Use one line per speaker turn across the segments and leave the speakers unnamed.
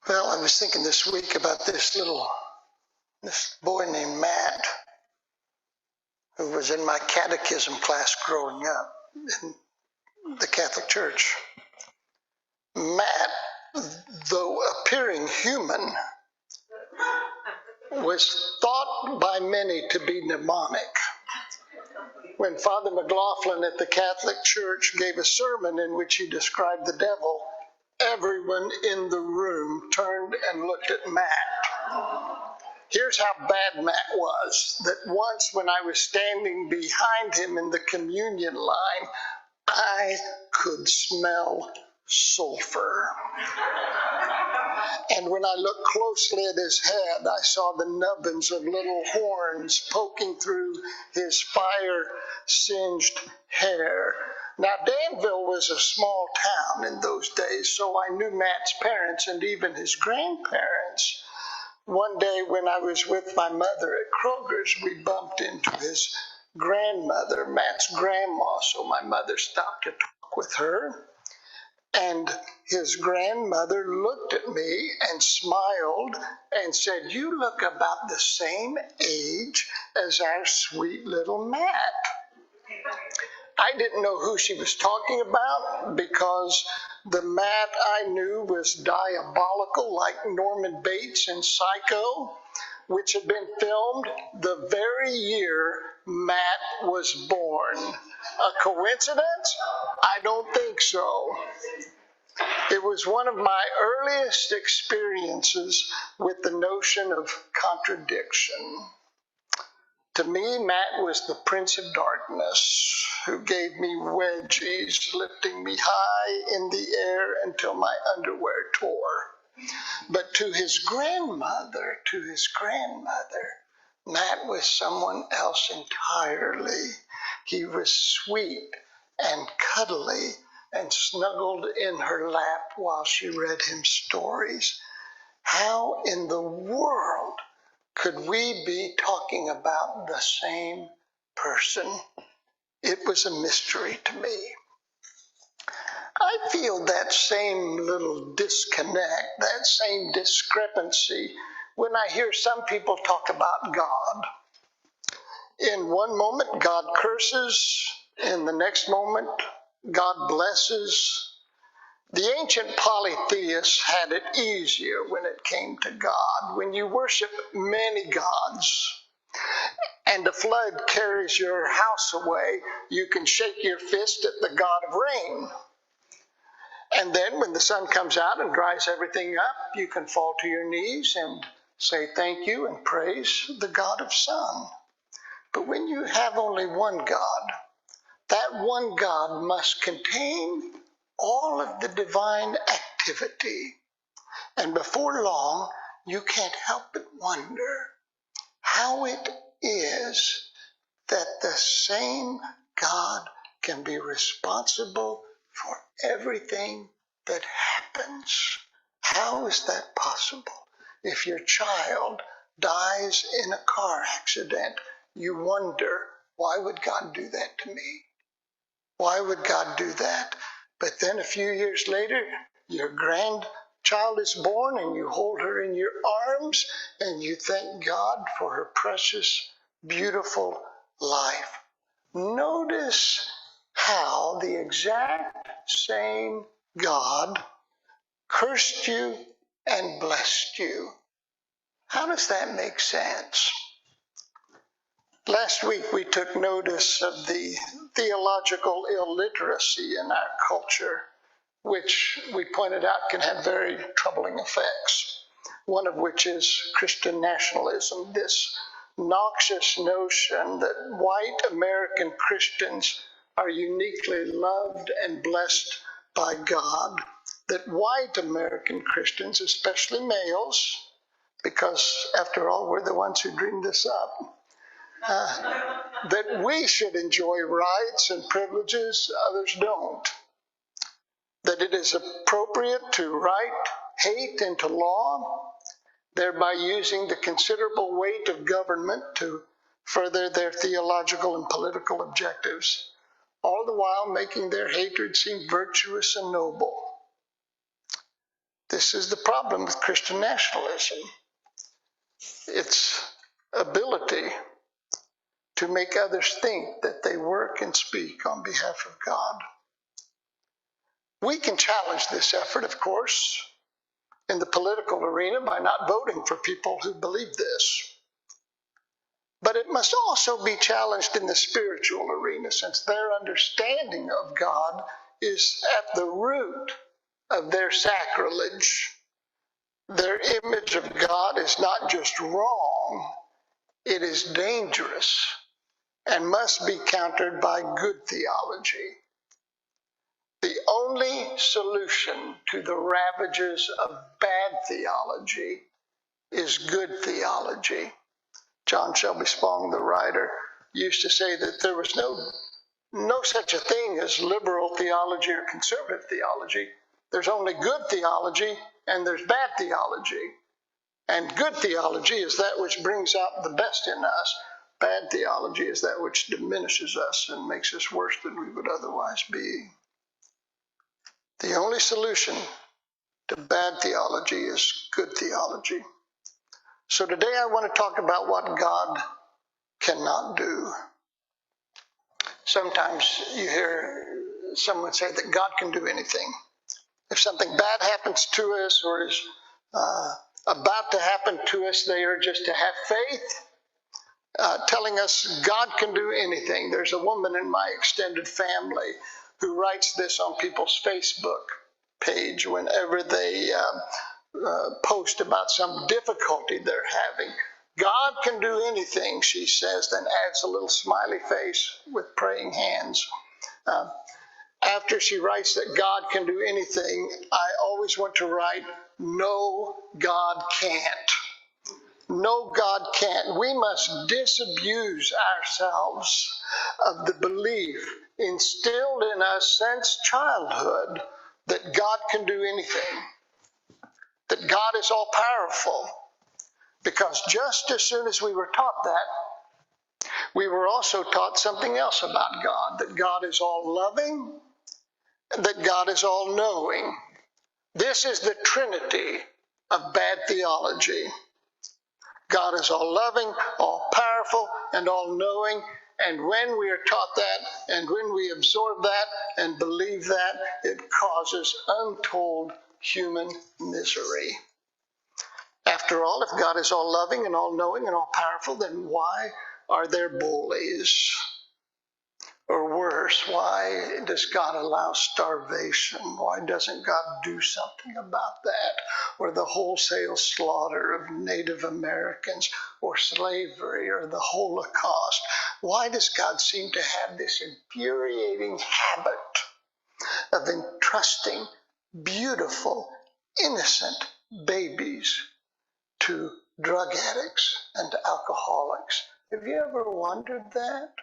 Well, I was thinking this week about this boy named Matt, who was in my catechism class growing up in the Catholic Church. Matt, though appearing human, was thought by many to be demonic. When Father McLaughlin at the Catholic Church gave a sermon in which he described the devil, everyone in the room turned and looked at Matt. Here's how bad Matt was, that once when I was standing behind him in the communion line, I could smell sulfur. And when I looked closely at his head, I saw the nubbins of little horns poking through his fire-singed hair. Now, Danville was a small town in those days, so I knew Matt's parents and even his grandparents. One day when I was with my mother at Kroger's, we bumped into his grandmother, Matt's grandma, so my mother stopped to talk with her. And his grandmother looked at me and smiled and said, "You look about the same age as our sweet little Matt." I didn't know who she was talking about because the Matt I knew was diabolical, like Norman Bates in Psycho, which had been filmed the very year Matt was born. A coincidence? I don't think so. It was one of my earliest experiences with the notion of contradiction. To me, Matt was the Prince of Darkness who gave me wedgies, lifting me high in the air until my underwear tore. But to his grandmother, Matt was someone else entirely. He was sweet and cuddly and snuggled in her lap while she read him stories. How in the world could we be talking about the same person? It was a mystery to me. I feel that same little disconnect, that same discrepancy when I hear some people talk about God. In one moment, God curses. In the next moment, God blesses. The ancient polytheists had it easier when it came to God. When you worship many gods and the flood carries your house away, you can shake your fist at the God of rain. And then when the sun comes out and dries everything up, you can fall to your knees and say thank you and praise the God of sun. But when you have only one God, that one God must contain all of the divine activity. And before long, you can't help but wonder how it is that the same God can be responsible for everything that happens. How is that possible? If your child dies in a car accident, you wonder, why would God do that to me? Why would God do that? But then a few years later, your grandchild is born and you hold her in your arms and you thank God for her precious, beautiful life. Notice how the exact same God cursed you and blessed you. How does that make sense? Last week, we took notice of the theological illiteracy in our culture, which we pointed out can have very troubling effects, one of which is Christian nationalism, this noxious notion that white American Christians are uniquely loved and blessed by God, that white American Christians, especially males, because after all, we're the ones who dreamed this up, that we should enjoy rights and privileges others don't, that it is appropriate to write hate into law, thereby using the considerable weight of government to further their theological and political objectives, all the while making their hatred seem virtuous and noble. This is the problem with Christian nationalism. Its ability to make others think that they work and speak on behalf of God. We can challenge this effort, of course, in the political arena by not voting for people who believe this. But it must also be challenged in the spiritual arena, since their understanding of God is at the root of their sacrilege. Their image of God is not just wrong, it is dangerous and must be countered by good theology. The only solution to the ravages of bad theology is good theology. John Shelby Spong, the writer, used to say that there was no such a thing as liberal theology or conservative theology. There's only good theology and there's bad theology. And good theology is that which brings out the best in us. Bad theology is that which diminishes us and makes us worse than we would otherwise be. The only solution to bad theology is good theology. So today I want to talk about what God cannot do. Sometimes you hear someone say that God can do anything. If something bad happens to us or is about to happen to us, they are just to have faith, telling us God can do anything. There's a woman in my extended family who writes this on people's Facebook page whenever they post about some difficulty they're having. God can do anything, she says, then adds a little smiley face with praying hands. After she writes that God can do anything, I always want to write, no, God can't. No, God can't. We must disabuse ourselves of the belief instilled in us since childhood that God can do anything, that God is all powerful. Because just as soon as we were taught that, we were also taught something else about God, that God is all loving, and that God is all knowing. This is the trinity of bad theology. God is all loving, all powerful, and all knowing. And when we are taught that, and when we absorb that and believe that, it causes untold human misery. After all, if God is all loving and all knowing and all powerful, then why are there bullies? Or worse, why does God allow starvation? Why doesn't God do something about that? Or the wholesale slaughter of Native Americans, or slavery, or the Holocaust? Why does God seem to have this infuriating habit of entrusting beautiful, innocent babies to drug addicts and alcoholics? Have you ever wondered that?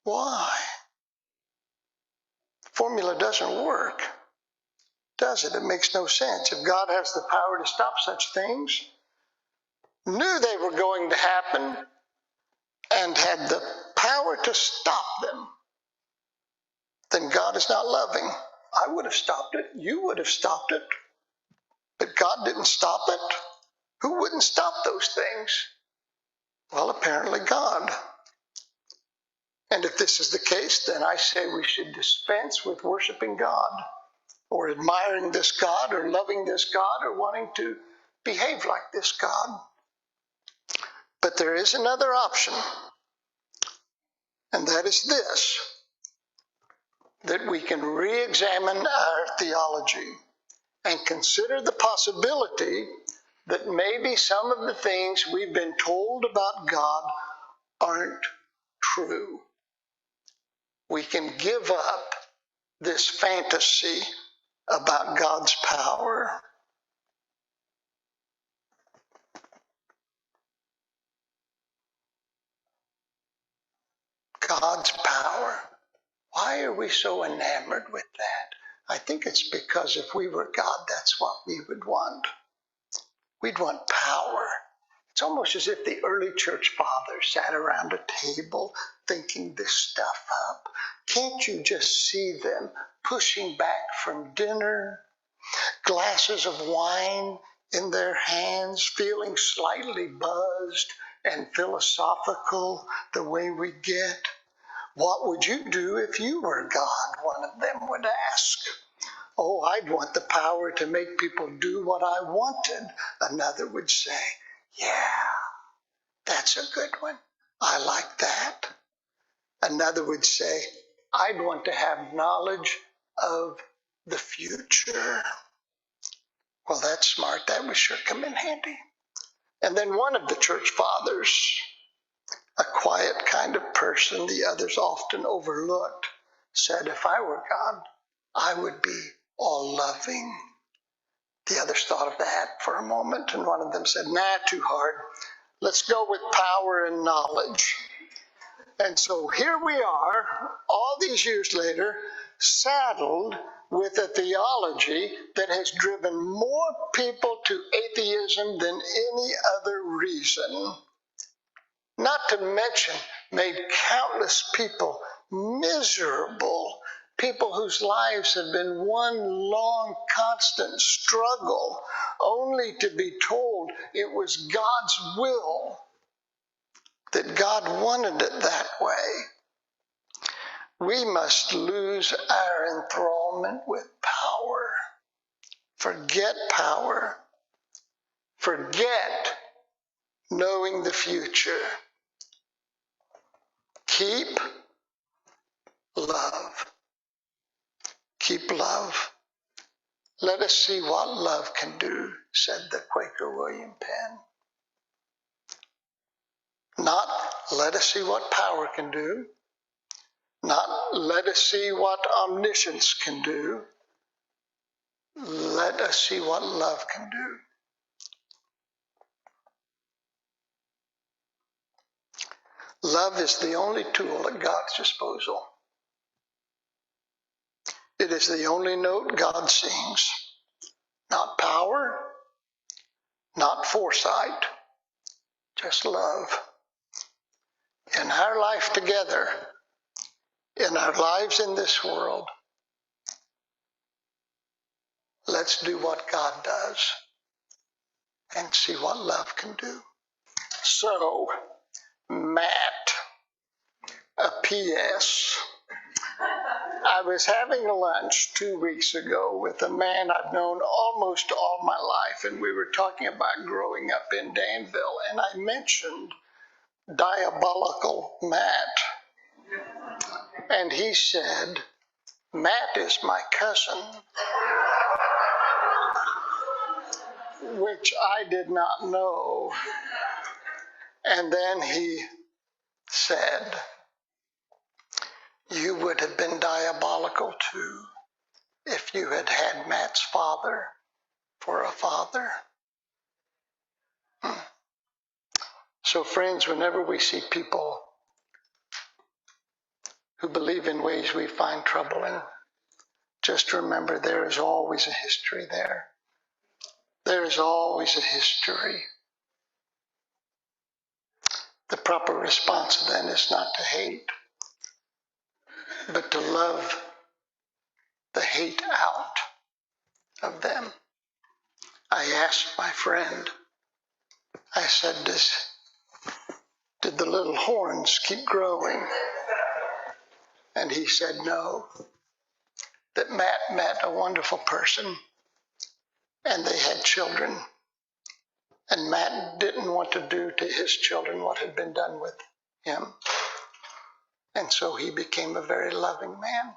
Why? Formula doesn't work, does it? It makes no sense. If God has the power to stop such things, knew they were going to happen, and had the power to stop them, then God is not loving. I would have stopped it. You would have stopped it. But God didn't stop it. Who wouldn't stop those things? Well, apparently God. And if this is the case, then I say we should dispense with worshiping God, or admiring this God, or loving this God, or wanting to behave like this God. But there is another option, and that is this, that we can re-examine our theology and consider the possibility that maybe some of the things we've been told about God aren't true. We can give up this fantasy about God's power. God's power. Why are we so enamored with that? I think it's because if we were God, that's what we would want. We'd want power. It's almost as if the early church fathers sat around a table thinking this stuff up. Can't you just see them pushing back from dinner, glasses of wine in their hands, feeling slightly buzzed and philosophical the way we get. What would you do if you were God? One of them would ask. Oh, I'd want the power to make people do what I wanted. Another would say, yeah, that's a good one. I like that. Another would say, I'd want to have knowledge of the future. Well, that's smart. That would sure come in handy. And then one of the church fathers, a quiet kind of person the others often overlooked, said, if I were God, I would be all loving. The others thought of that for a moment, and one of them said, nah, too hard. Let's go with power and knowledge. And so here we are, all these years later, saddled with a theology that has driven more people to atheism than any other reason. Not to mention, made countless people miserable, people whose lives have been one long, constant struggle, only to be told it was God's will, that God wanted it that way. We must lose our enthrallment with power. Forget power. Forget knowing the future. Keep love. Keep love. Let us see what love can do, said the Quaker William Penn. Not let us see what power can do. Not let us see what omniscience can do. Let us see what love can do. Love is the only tool at God's disposal. It is the only note God sings. Not power, not foresight, just love. In our life together, in our lives in this world, let's do what God does and see what love can do. So, Matt, a P.S. I was having lunch 2 weeks ago with a man I've known almost all my life, and we were talking about growing up in Danville, and I mentioned diabolical Matt. And he said, Matt is my cousin, which I did not know. And then he said, you would have been diabolical too if you had had Matt's father for a father. So friends, whenever we see people who believe in ways we find troubling, just remember there is always a history there. There is always a history. The proper response then is not to hate, but to love the hate out of them. I asked my friend, I said, did the little horns keep growing? And he said no, that Matt met a wonderful person and they had children. And Matt didn't want to do to his children what had been done with him. And so he became a very loving man.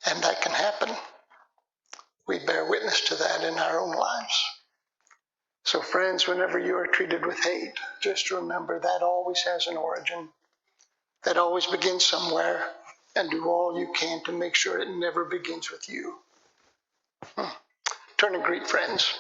And that can happen. We bear witness to that in our own lives. So friends, whenever you are treated with hate, just remember that always has an origin. That always begins somewhere, and do all you can to make sure it never begins with you. Turn and greet friends.